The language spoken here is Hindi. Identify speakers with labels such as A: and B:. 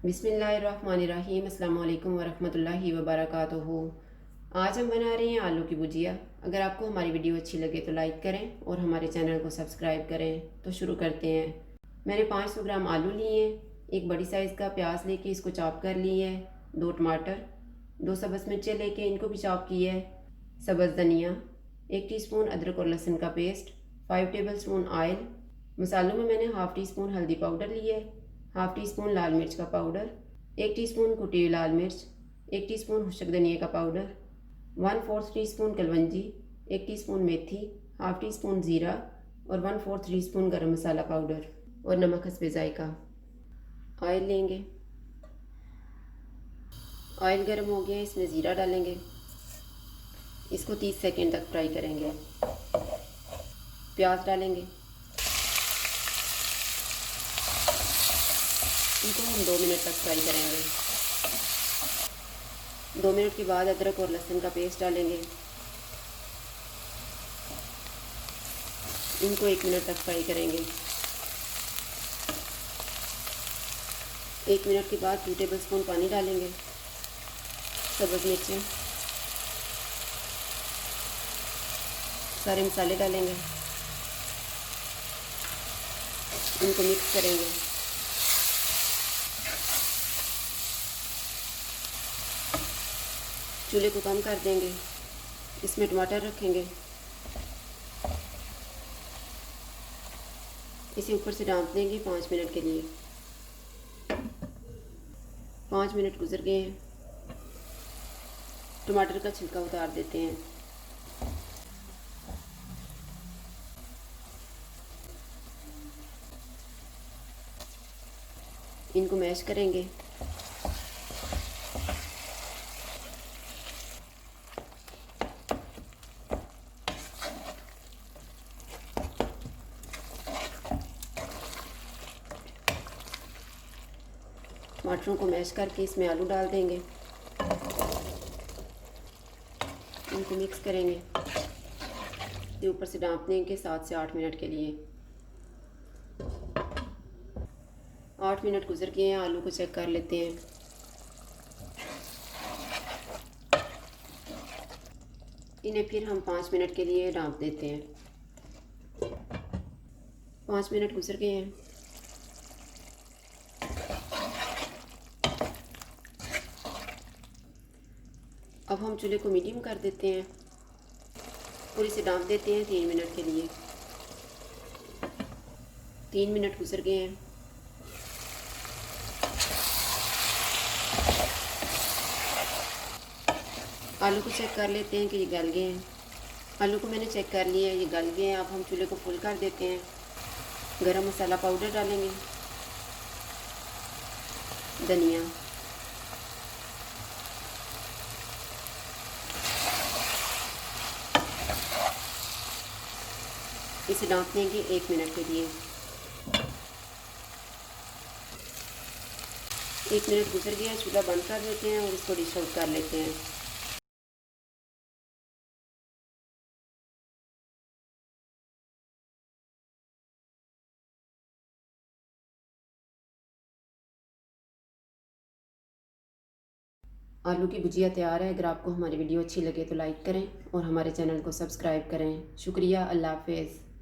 A: बिस्मिल्लाहिर्रहमानिर्रहीम अस्सलाम वालेकुम वरहमतुल्लाहि वबरकातुहू। आज हम बना रहे हैं आलू की भुजिया। अगर आपको हमारी वीडियो अच्छी लगे तो लाइक करें और हमारे चैनल को सब्सक्राइब करें। तो शुरू करते हैं। मैंने 500 ग्राम आलू लिए हैं, एक बड़ी साइज़ का प्याज लेके इसको चॉप कर लिए है, 2 टमाटर, 2 सब्ज़ मिर्चें लेके इनको भी चॉप किए है, सब्ज़ धनिया, 1 टीस्पून अदरक और लहसुन का पेस्ट, 5 टेबल स्पून ऑयल। मसालों में मैंने हाफ़ टी स्पून हल्दी पाउडर लिया है, हाफ़ टी स्पून लाल मिर्च का पाउडर, 1 टीस्पून कुटी हुई लाल मिर्च, 1 टीस्पून खुशक धनिया का पाउडर, 1/4 टीस्पून कलवंजी, 1 टीस्पून मेथी, हाफ़ टी स्पून ज़ीरा और 1/4 टीस्पून गरम मसाला पाउडर और नमक हस्बे जायका। ऑयल लेंगे, ऑयल गर्म हो गया, इसमें ज़ीरा डालेंगे, इसको 30 सेकेंड तक फ्राई करेंगे। प्याज डालेंगे, इनको हम 2 मिनट तक फ्राई करेंगे। 2 मिनट के बाद अदरक और लहसुन का पेस्ट डालेंगे, इनको 1 मिनट तक फ्राई करेंगे। 1 मिनट के बाद 2 टेबल स्पून पानी डालेंगे, सब्ज़ मिर्चें, सारे मसाले डालेंगे, इनको मिक्स करेंगे। चूल्हे को कम कर देंगे, इसमें टमाटर रखेंगे, इसे ऊपर से ढाँप देंगे 5 मिनट के लिए। 5 मिनट गुजर गए हैं, टमाटर का छिलका उतार देते हैं। इनको मैश करेंगे। टमाटरों को मैश करके इसमें आलू डाल देंगे, इनको मिक्स करेंगे, ये ऊपर से ढाँप देंगे 7 से 8 मिनट के लिए। 8 मिनट गुजर गए हैं, आलू को चेक कर लेते हैं। इन्हें फिर हम 5 मिनट के लिए ढाँप देते हैं। 5 मिनट गुजर गए हैं, अब हम चूल्हे को मीडियम कर देते हैं और इसे ढाँप देते हैं 3 मिनट के लिए। 3 मिनट गुजर गए हैं, आलू को चेक कर लेते हैं कि ये गल गए हैं। आलू को मैंने चेक कर लिया है, ये गल गए हैं। अब हम चूल्हे को फुल कर देते हैं। गरम मसाला पाउडर डालेंगे, धनिया, इसे ढाँप देंगे 1 मिनट के लिए। 1 मिनट गुजर गया, चूल्हा बंद कर देते हैं और इसको डिश आउट कर लेते हैं। आलू की भुजिया तैयार है। अगर आपको हमारी वीडियो अच्छी लगे तो लाइक करें और हमारे चैनल को सब्सक्राइब करें। शुक्रिया, अल्लाह हाफ़िज़।